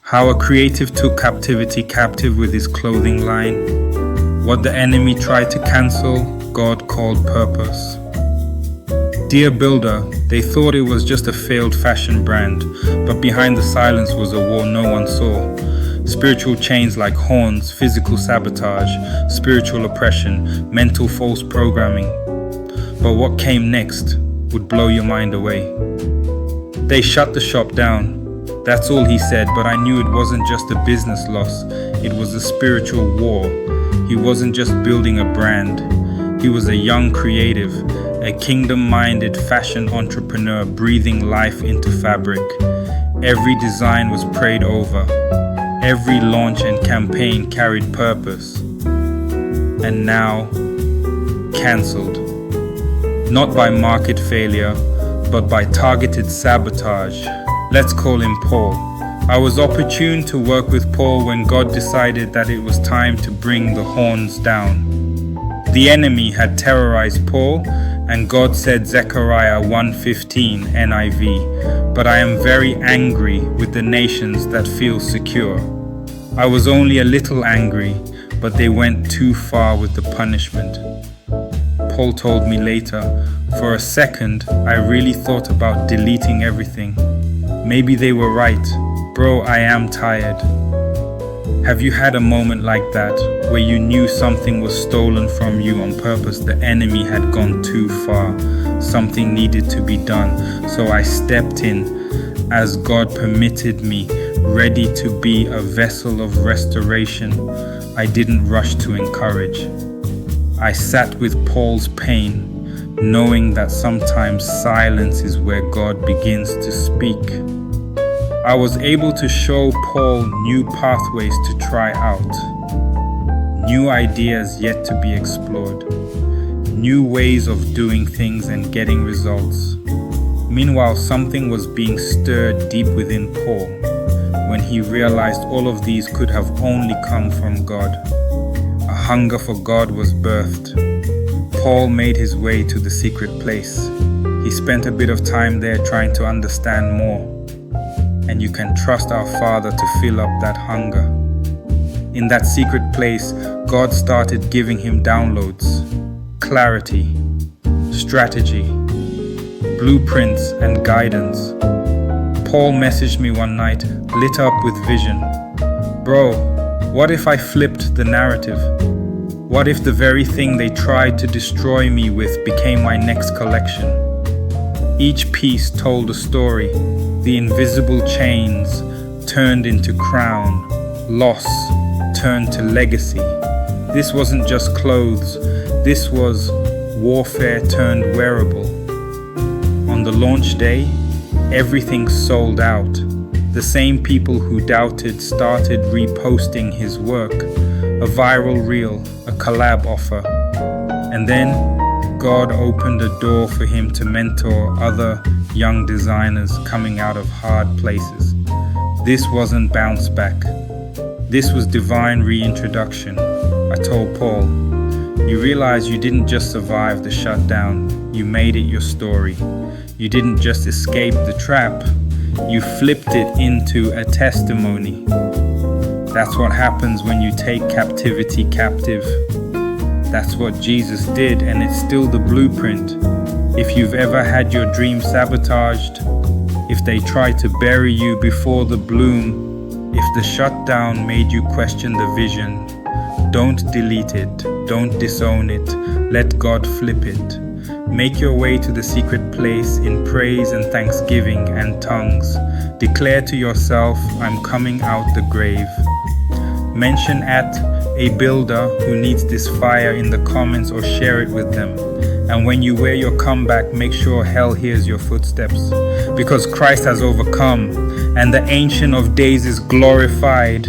How a creative took captivity captive with his clothing line. What the enemy tried to cancel, God called purpose. Dear builder, they thought it was just a failed fashion brand, but behind the silence was a war no one saw. Spiritual chains like horns, physical sabotage, spiritual oppression, mental false programming. But what came next would blow your mind away. They shut the shop down. That's all he said, but I knew it wasn't just a business loss. It was a spiritual war. He wasn't just building a brand. He was a young creative, a kingdom-minded fashion entrepreneur breathing life into fabric. Every design was prayed over. Every launch and campaign carried purpose. And now, cancelled. Not by market failure, but by targeted sabotage. Let's call him Paul. I was opportune to work with Paul when God decided that it was time to bring the horns down. The enemy had terrorized Paul, and God said Zechariah 1:15 NIV, but I am very angry with the nations that feel secure. I was only a little angry, but they went too far with the punishment. Paul told me later, for a second, I really thought about deleting everything. Maybe they were right. Bro, I am tired. Have you had a moment like that, where you knew something was stolen from you on purpose? The enemy had gone too far. Something needed to be done. So I stepped in as God permitted me, ready to be a vessel of restoration. I didn't rush to encourage. I sat with Paul's pain, knowing that sometimes silence is where God begins to speak. I was able to show Paul new pathways to try out, new ideas yet to be explored, new ways of doing things and getting results. Meanwhile, something was being stirred deep within Paul when he realized all of these could have only come from God. A hunger for God was birthed. Paul made his way to the secret place. He spent a bit of time there trying to understand more. And you can trust our Father to fill up that hunger. In that secret place, God started giving him downloads, clarity, strategy, blueprints, and guidance. Paul messaged me one night, lit up with vision. Bro, what if I flipped the narrative? What if the very thing they tried to destroy me with became my next collection? Each piece told a story. The invisible chains turned into crown, loss turned to legacy. This wasn't just clothes, this was warfare turned wearable. On the launch day, everything sold out. The same people who doubted started reposting his work, a viral reel, a collab offer. And then God opened a door for him to mentor other young designers coming out of hard places. This wasn't bounce back. This was divine reintroduction. I told Paul, you realize you didn't just survive the shutdown, you made it your story. You didn't just escape the trap, you flipped it into a testimony. That's what happens when you take captivity captive. That's what Jesus did, and it's still the blueprint. If you've ever had your dream sabotaged, if they tried to bury you before the bloom, if the shutdown made you question the vision, don't delete it, don't disown it, let God flip it. Make your way to the secret place in praise and thanksgiving and tongues. Declare to yourself, I'm coming out the grave. Mention at a builder who needs this fire in the comments or share it with them. And when you wear your comeback, make sure hell hears your footsteps. Because Christ has overcome and the Ancient of Days is glorified.